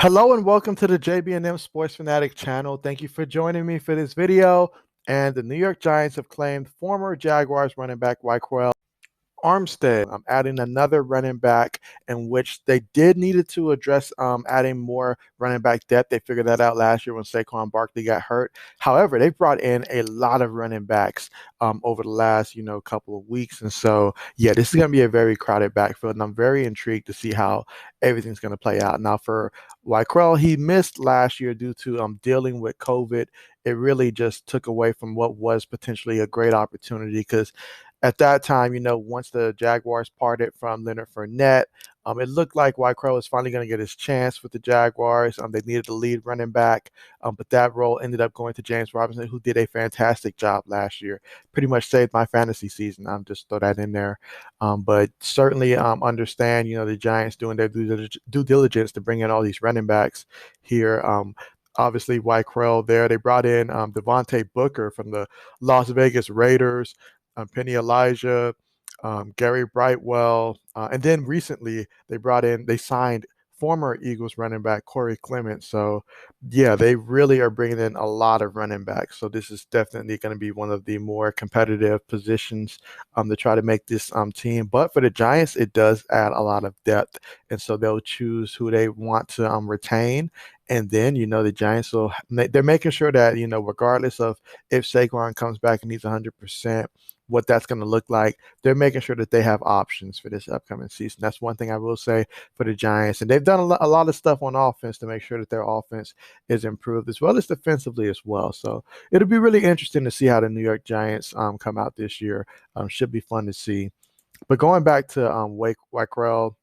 Hello and welcome to the JB&M Sports Fanatic channel. Thank you for joining me for this video. And the New York Giants have claimed former Jaguars running back Ryquell Armstead. I'm adding another running back in which they did needed to address adding more running back depth. They figured that out last year when Saquon Barkley got hurt. However, they brought in a lot of running backs over the last couple of weeks, and so yeah, this is going to be a very crowded backfield, and I'm very intrigued to see how everything's going to play out. Now for Ryquell, he missed last year due to dealing with COVID. It really just took away from what was potentially a great opportunity because at that time, once the Jaguars parted from Leonard Fournette, it looked like White was finally going to get his chance with the Jaguars. They needed a lead running back, but that role ended up going to James Robinson, who did a fantastic job last year. Pretty much saved my fantasy season. I'm just throw that in there. But certainly understand, the Giants doing their due diligence to bring in all these running backs here. Obviously, White there. They brought in Devontae Booker from the Las Vegas Raiders. Penny Elijah, Gary Brightwell, and then recently they signed former Eagles running back Corey Clement. So, yeah, they really are bringing in a lot of running backs. So this is definitely going to be one of the more competitive positions to try to make this team. But for the Giants, it does add a lot of depth, and so they'll choose who they want to retain. And then, the Giants they're making sure that, regardless of if Saquon comes back and he's 100%, what that's going to look like, they're making sure that they have options for this upcoming season. That's one thing I will say for the Giants. And they've done a lot of stuff on offense to make sure that their offense is improved as well as defensively as well. So it'll be really interesting to see how the New York Giants come out this year. Should be fun to see. But going back to Wycrell,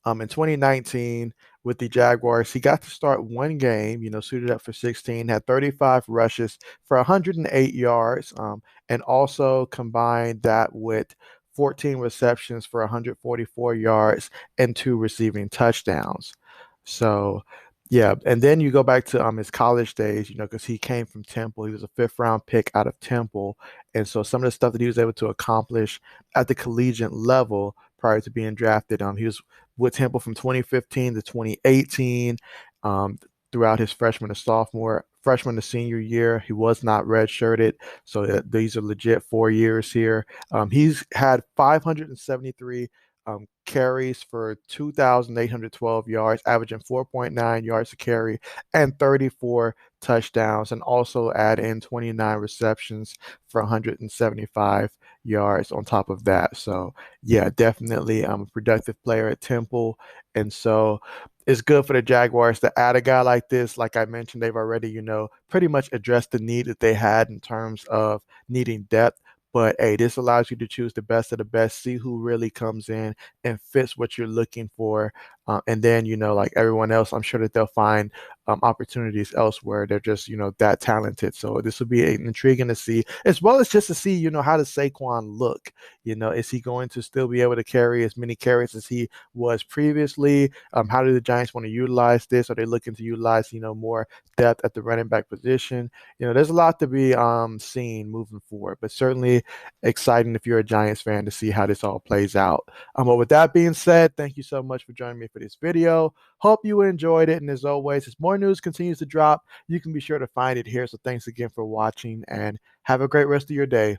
in 2019 with the Jaguars, he got to start one game, suited up for 16, had 35 rushes for 108 yards, and also combined that with 14 receptions for 144 yards and 2 receiving touchdowns. So, yeah, and then you go back to his college days, because he came from Temple. He was a fifth-round pick out of Temple, and so some of the stuff that he was able to accomplish at the collegiate level prior to being drafted, he was with Temple from 2015 to 2018. Throughout his freshman to senior year, he was not redshirted, so these are legit 4 years here. He's had 573 carries for 2,812 yards, averaging 4.9 yards a carry and 34 touchdowns, and also add in 29 receptions for 175 yards on top of that. So, yeah, definitely a productive player at Temple. And so it's good for the Jaguars to add a guy like this. Like I mentioned, they've already, pretty much addressed the need that they had in terms of needing depth. But hey, this allows you to choose the best of the best, see who really comes in and fits what you're looking for. And then, like everyone else, I'm sure that they'll find opportunities elsewhere. They're just, that talented. So this will be intriguing to see, as well as just to see, how does Saquon look? Is he going to still be able to carry as many carries as he was previously? How do the Giants want to utilize this? Are they looking to utilize, more depth at the running back position? There's a lot to be seen moving forward, but certainly exciting if you're a Giants fan to see how this all plays out. But with that being said, thank you so much for joining me for this video. Hope you enjoyed it. And as always, as more news continues to drop, you can be sure to find it here. So thanks again for watching and have a great rest of your day.